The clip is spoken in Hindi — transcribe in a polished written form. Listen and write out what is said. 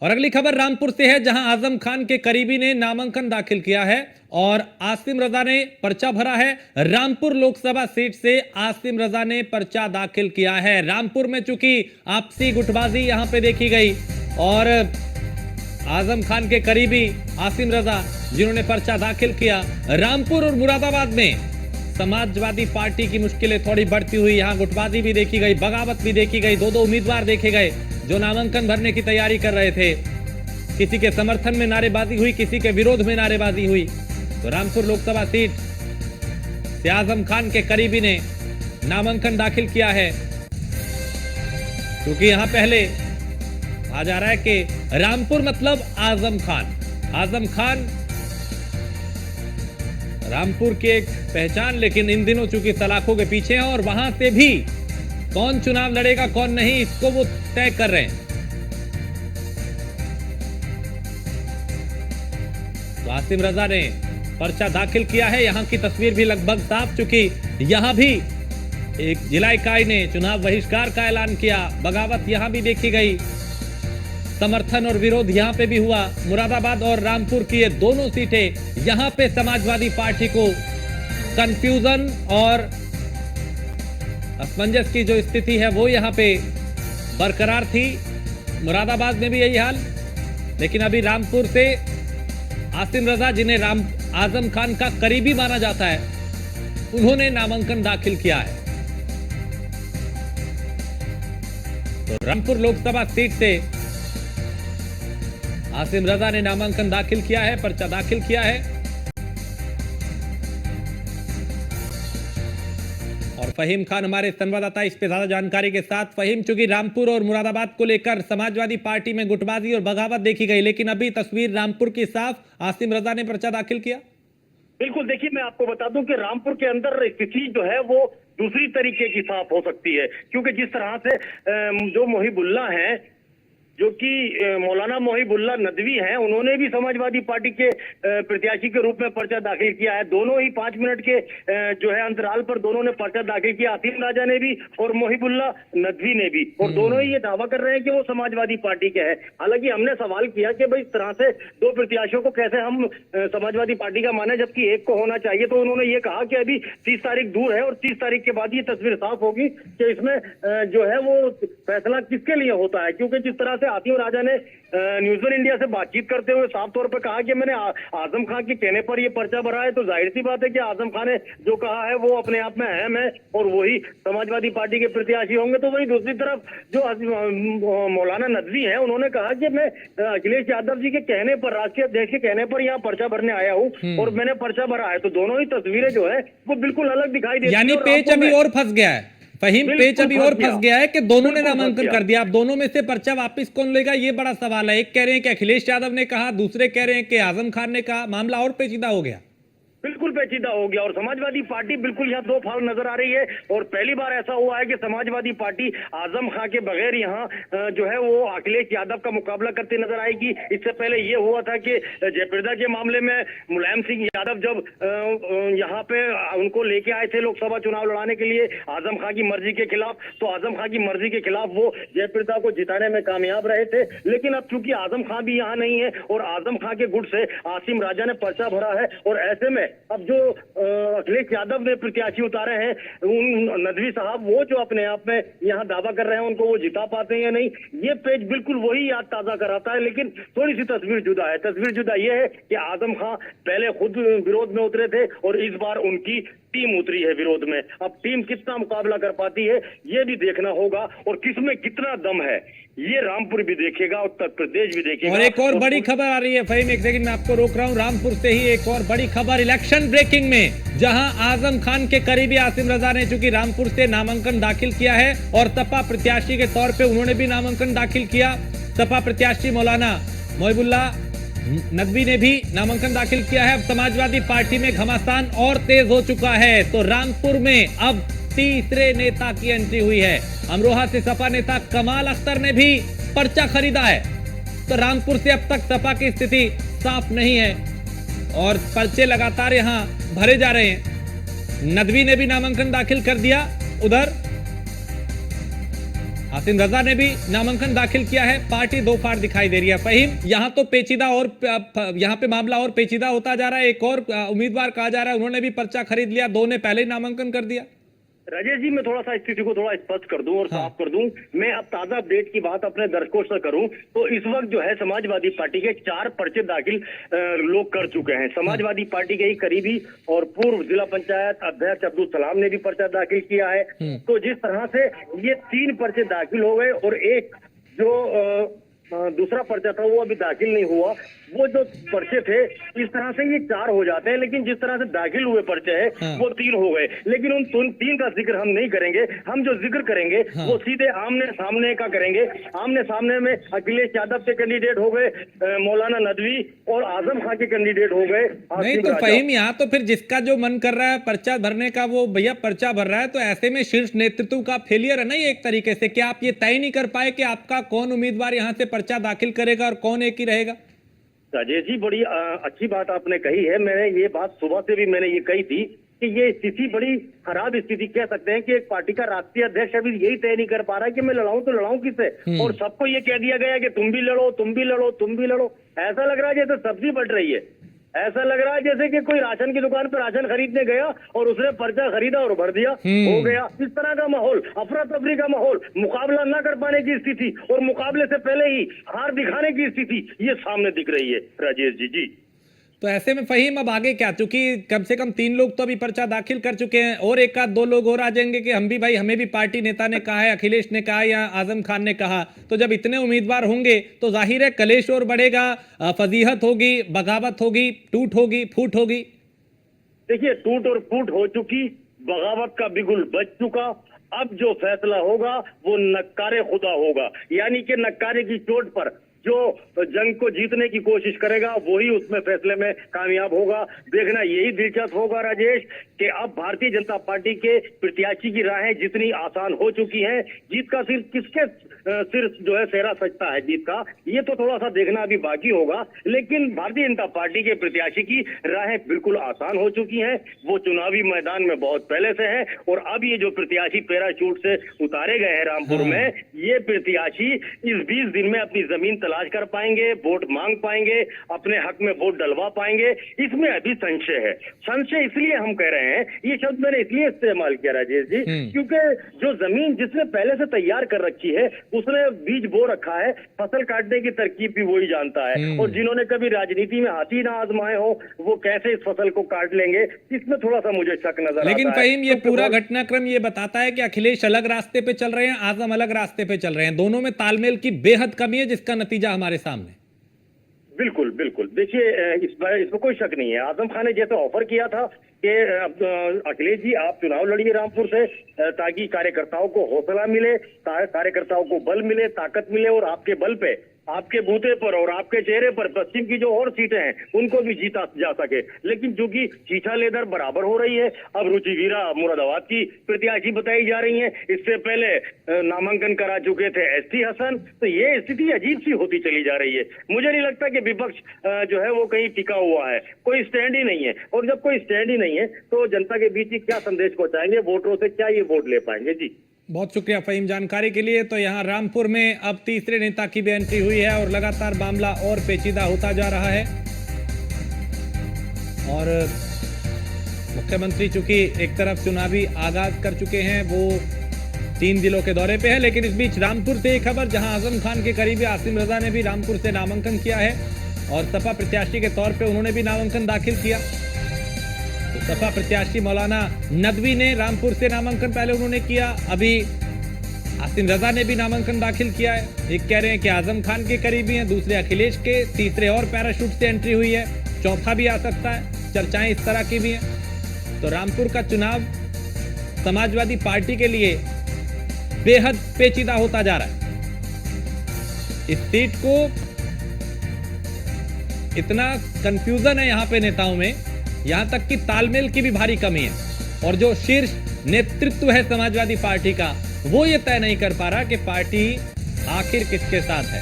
और अगली खबर रामपुर से है, जहां आजम खान के करीबी ने नामांकन दाखिल किया है और आसिम रजा ने पर्चा भरा है। रामपुर लोकसभा सीट से आसिम रजा ने पर्चा दाखिल किया है। रामपुर में चूंकि आपसी गुटबाजी यहां पे देखी गई और आजम खान के करीबी आसिम रजा जिन्होंने पर्चा दाखिल किया। रामपुर और मुरादाबाद में समाजवादी पार्टी की मुश्किलें थोड़ी बढ़ती हुई, यहां गुटबाजी भी देखी गई, बगावत भी देखी गई। दो उम्मीदवार देखे गए जो नामांकन भरने की तैयारी कर रहे थे। किसी के समर्थन में नारेबाजी हुई, किसी के विरोध में नारेबाजी हुई। तो रामपुर लोकसभा सीट से आजम खान के करीबी ने नामांकन दाखिल किया है, क्योंकि यहां पहले आ जा रहा है कि रामपुर मतलब आजम खान। आजम खान रामपुर की एक पहचान, लेकिन इन दिनों चूंकि सलाखों के पीछे हैं और वहां से भी कौन चुनाव लड़ेगा कौन नहीं, इसको वो तय कर रहे हैं। तो आसिम रजा ने पर्चा दाखिल किया है। यहां की तस्वीर भी लगभग साफ, चुकी यहां भी एक जिला इकाई ने चुनाव बहिष्कार का ऐलान किया। बगावत यहां भी देखी गई, समर्थन और विरोध यहां पे भी हुआ। मुरादाबाद और रामपुर की ये दोनों सीटें, यहां पे समाजवादी पार्टी को कंफ्यूजन और असमंजस की जो स्थिति है वो यहां पे बरकरार थी। मुरादाबाद में भी यही हाल, लेकिन अभी रामपुर से आसिम रजा, जिन्हें आजम खान का करीबी माना जाता है, उन्होंने नामांकन दाखिल किया है। तो रामपुर लोकसभा सीट से आसिम रजा ने नामांकन दाखिल किया है, पर्चा दाखिल किया है। और फहीम खान हमारे संवाददाता इस पे ज्यादा जानकारी के साथ। फहीम, चूंकि रामपुर और मुरादाबाद को लेकर समाजवादी पार्टी में गुटबाजी और बगावत देखी गई, लेकिन अभी तस्वीर रामपुर की साफ, आसिम रजा ने पर्चा दाखिल किया। बिल्कुल, देखिए मैं आपको बता दूं कि रामपुर के अंदर स्थिति जो है वो दूसरी तरीके की साफ हो सकती है, क्योंकि जिस तरह से जो मोहिबुल्ला हैं, जो कि मौलाना मोहिबुल्ला नदवी हैं, उन्होंने भी समाजवादी पार्टी के प्रत्याशी के रूप में पर्चा दाखिल किया है। दोनों ही 5 मिनट के जो है अंतराल पर दोनों ने पर्चा दाखिल किया, आसिम राजा ने भी और मोहिबुल्ला नदवी ने भी, और दोनों ही ये दावा कर रहे हैं कि वो समाजवादी पार्टी के हैं। हालांकि हमने सवाल किया कि भाई इस तरह से दो प्रत्याशियों को कैसे हम समाजवादी पार्टी का माने, जबकि एक को होना चाहिए। तो उन्होंने ये कहा कि अभी 30 तारीख दूर है और 30 तारीख के बाद ये तस्वीर साफ होगी कि इसमें जो है वो फैसला किसके लिए होता है। क्योंकि जिस तरह आसिम राजा ने न्यूज वन इंडिया से बातचीत करते हुए साफ तौर पर कहा कि मैंने आजम खान के कहने पर यह पर्चा भरा है, तो जाहिर सी बात है कि आजम खान ने जो कहा है वो अपने आप में अहम है और वही समाजवादी पार्टी के प्रत्याशी होंगे। तो वहीं दूसरी तरफ जो मौलाना नदवी हैं, उन्होंने कहा कि मैं अखिलेश यादव जी के कहने पर, राष्ट्रीय अध्यक्ष के कहने पर यहाँ पर्चा भरने आया हूँ और मैंने पर्चा भरा है। तो दोनों ही तस्वीरें जो है वो बिल्कुल अलग दिखाई देती है। यानी पेच अभी और फंस गया है फहीम, पेच अभी और फंस गया है कि दोनों ने नामांकन कर दिया। अब दोनों में से पर्चा वापस कौन लेगा, ये बड़ा सवाल है। एक कह रहे हैं कि अखिलेश यादव ने कहा, दूसरे कह रहे हैं कि आजम खान ने कहा। मामला और पेचीदा हो गया, बिल्कुल पेचीदा हो गया। और समाजवादी पार्टी बिल्कुल यहाँ दो फाल नजर आ रही है। और पहली बार ऐसा हुआ है कि समाजवादी पार्टी आजम खान के बगैर यहाँ जो है वो अखिलेश यादव का मुकाबला करती नजर आएगी। इससे पहले ये हुआ था कि जयप्रदा के मामले में मुलायम सिंह यादव जब यहाँ पे उनको लेके आए थे लोकसभा चुनाव लड़ाने के लिए आजम खान की मर्जी के खिलाफ, तो आजम खान की मर्जी के खिलाफ वो जयप्रदा को जिताने में कामयाब रहे थे। लेकिन अब चूंकि आजम खान भी यहाँ नहीं है और आजम खान के गुट से आसिम राजा ने पर्चा भरा है, और ऐसे में अब जो अखिलेश यादव ने प्रत्याशी उतारे हैं, उन नदवी साहब, वो जो अपने आप में यहाँ दावा कर रहे हैं, उनको वो जिता पाते हैं या नहीं, ये पेज बिल्कुल वही याद ताजा कराता है। लेकिन थोड़ी सी तस्वीर जुदा है। तस्वीर जुदा ये है कि आजम खान पहले खुद विरोध में उतरे थे और इस बार उनकी टीम उतरी है विरोध में। अब टीम कितना मुकाबला कर पाती है ये भी देखना होगा, और किसमें कितना दम है ये रामपुर भी देखेगा, उत्तर प्रदेश भी देखेगा। और एक और बड़ी खबर आ रही है फहीम, एक सेकंड में आपको रोक रहा हूं। रामपुर से ही एक और बड़ी खबर इलेक्शन ब्रेकिंग में, जहां आजम खान के करीबी आसिम रजा ने चूंकि रामपुर से नामांकन दाखिल किया है और सपा प्रत्याशी के तौर पे उन्होंने भी नामांकन दाखिल किया। सपा प्रत्याशी मौलाना मोहिबुल्ला नदवी ने भी नामांकन दाखिल किया है। अब समाजवादी पार्टी में घमासान और तेज हो चुका है। तो रामपुर में अब तीसरे नेता की एंट्री हुई है। अमरोहा से सपा नेता कमाल अख्तर ने भी पर्चा खरीदा है। तो रामपुर से अब तक सपा की स्थिति साफ नहीं है और पर्चे लगातार यहां भरे जा रहे हैं। नदवी ने भी नामांकन दाखिल कर दिया। उधर आसिम रजा ने भी नामांकन दाखिल किया है। पार्टी दो फाड़ दिखाई दे रही है। फहीम, यहाँ तो पेचीदा और यहाँ पे मामला और पेचीदा होता जा रहा है। एक और उम्मीदवार कहा जा रहा है उन्होंने भी पर्चा खरीद लिया, दो ने पहले ही नामांकन कर दिया। राजेश जी, मैं थोड़ा सा स्थिति को थोड़ा स्पष्ट कर दूं और साफ कर दूं। मैं अब ताजा अपडेट की बात अपने दर्शकों से करूं तो इस वक्त जो है समाजवादी पार्टी के 4 पर्चे दाखिल लोग कर चुके हैं। समाजवादी पार्टी के ही करीबी और पूर्व जिला पंचायत अध्यक्ष अब्दुल सलाम ने भी पर्चा दाखिल किया है। तो जिस तरह से ये 3 पर्चे दाखिल हो गए और एक जो दूसरा पर्चा था वो अभी दाखिल नहीं हुआ। वो जो पर्चे थे इस तरह से ये 4 हो जाते हैं, लेकिन जिस तरह से दाखिल हुए पर्चे हैं वो 3 हो गए। लेकिन उन 3 का जिक्र हम नहीं करेंगे। हम जो जिक्र करेंगे वो सीधे आमने सामने का करेंगे। आमने सामने में अखिलेश यादव के कैंडिडेट हो गए मौलाना नदवी और आजम खान के कैंडिडेट हो गए। नहीं तो फहीम, यहाँ तो फिर जिसका जो मन कर रहा है पर्चा भरने का वो भैया पर्चा भर रहा है। तो ऐसे में शीर्ष नेतृत्व का फेलियर है ना ये एक तरीके से। क्या आप ये तय नहीं कर पाए कि आपका कौन उम्मीदवार यहाँ से पर्चा दाखिल करेगा और कौन एक ही रहेगा? राजेश जी, बड़ी अच्छी बात आपने कही है। मैंने ये बात सुबह से भी मैंने ये कही थी कि ये स्थिति बड़ी खराब स्थिति कह सकते हैं कि एक पार्टी का राष्ट्रीय अध्यक्ष अभी यही तय नहीं कर पा रहा है कि मैं लड़ाऊं तो लड़ाऊं किससे, और सबको ये कह दिया गया कि तुम भी लड़ो, तुम भी लड़ो, तुम भी लड़ो। ऐसा लग रहा है जैसे सब्जी बट रही है। ऐसा लग रहा है जैसे कि कोई राशन की दुकान पर राशन खरीदने गया और उसने पर्चा खरीदा और भर दिया, हो गया। इस तरह का माहौल, अफरा तफरी का माहौल, मुकाबला न कर पाने की स्थिति और मुकाबले से पहले ही हार दिखाने की स्थिति ये सामने दिख रही है राजेश जी। जी तो ऐसे में फहीम अब आगे क्या? क्योंकि कम से कम 3 लोग तो अभी पर्चा दाखिल कर चुके हैं और एक आध 2 लोग और आ जाएंगे कि हम भी भाई, हमें भी पार्टी नेता ने कहा है, अखिलेश ने कहा या आजम खान ने कहा। तो जब इतने उम्मीदवार होंगे तो जाहिर है कलेश और बढ़ेगा, फजीहत होगी, बगावत होगी, टूट होगी, फूट होगी। देखिए, टूट और फूट हो चुकी, बगावत का बिगुल बच चुका। अब जो फैसला होगा वो नक्कारे खुदा होगा, यानी कि नक्कारे की चोट पर जो जंग को जीतने की कोशिश करेगा वही उसमें फैसले में कामयाब होगा। देखना यही दिलचस्प होगा राजेश कि अब भारतीय जनता पार्टी के प्रत्याशी की राहें जितनी आसान हो चुकी हैं, जीत का सिर्फ किसके सिर्फ जो है सेहरा सजता है जीत का, ये तो थोड़ा सा देखना अभी बाकी होगा। लेकिन भारतीय जनता पार्टी के प्रत्याशी की राहें बिल्कुल आसान हो चुकी हैं। वो चुनावी मैदान में बहुत पहले से है और अब ये जो प्रत्याशी पैराशूट से उतारे गए हैं रामपुर में, ये प्रत्याशी इस 20 दिन में अपनी जमीन तलाश कर पाएंगे, वोट मांग पाएंगे, अपने हक में वोट डलवा पाएंगे। इसमें अभी संशय है। संशय इसलिए हम कह रहे हैं, ये शब्द मैंने इसलिए इस्तेमाल किया राजेश जी, क्योंकि जो जमीन जिसने पहले से तैयार कर रखी है, उसने बीज बो रखा है, फसल काटने की तरकीब भी वही जानता है। और जिन्होंने कभी राजनीति में हाथी ना आजमाए हो, वो कैसे इस फसल को काट लेंगे, इसमें थोड़ा सा मुझे शक नजर आता है। लेकिन फहीम, ये पूरा घटनाक्रम ये बताता है कि अखिलेश अलग रास्ते पे चल रहे हैं, आजम अलग रास्ते पे चल रहे हैं। दोनों में तालमेल की बेहद कमी है, जिसका नतीजा हमारे सामने। बिल्कुल बिल्कुल। देखिए, इसमें कोई शक नहीं है। आजम खान ने जैसे ऑफर किया था कि अखिलेश जी आप चुनाव लड़िए रामपुर से, ताकि कार्यकर्ताओं को हौसला मिले, कार्यकर्ताओं को बल मिले, ताकत मिले और आपके बल पे, आपके बूते पर और आपके चेहरे पर पश्चिम की जो और सीटें हैं उनको भी जीता जा सके। लेकिन चूंकि चीछा लेदर बराबर हो रही है, अब रुचि वीरा मुरादाबाद की प्रत्याशी बताई जा रही हैं, इससे पहले नामांकन करा चुके थे एसटी हसन। तो ये स्थिति अजीब सी होती चली जा रही है। मुझे नहीं लगता कि विपक्ष जो है वो कहीं टिका हुआ है, कोई स्टैंड ही नहीं है। और जब कोई स्टैंड ही नहीं है तो जनता के बीच क्या संदेश पहुंचाएंगे, वोटरों से क्या ये वोट ले पाएंगे? जी बहुत शुक्रिया फहीम जानकारी के लिए। तो यहाँ रामपुर में अब तीसरे नेता की भी एंट्री हुई है और लगातार मामला और पेचीदा होता जा रहा है। और मुख्यमंत्री चूंकि एक तरफ चुनावी आगाज कर चुके हैं, वो 3 जिलों के दौरे पे है। लेकिन इस बीच रामपुर से एक खबर, जहां आजम खान के करीबी आसिम रजा ने भी रामपुर से नामांकन किया है और सपा प्रत्याशी के तौर पे उन्होंने भी नामांकन दाखिल किया। तो सपा प्रत्याशी मौलाना नदवी ने रामपुर से नामांकन पहले उन्होंने किया, अभी आसिम रजा ने भी नामांकन दाखिल किया है। एक कह रहे हैं कि आजम खान के करीबी हैं, दूसरे अखिलेश के, तीसरे और पैराशूट से एंट्री हुई है, चौथा भी आ सकता है। चर्चाएं इस तरह की भी हैं। तो रामपुर का चुनाव समाजवादी पार्टी के लिए बेहद पेचीदा होता जा रहा है। इस सीट को इतना कंफ्यूजन है यहाँ पे नेताओं में, यहां तक कि तालमेल की भी भारी कमी है। और जो शीर्ष नेतृत्व है समाजवादी पार्टी का, वो ये तय नहीं कर पा रहा कि पार्टी आखिर किसके साथ है।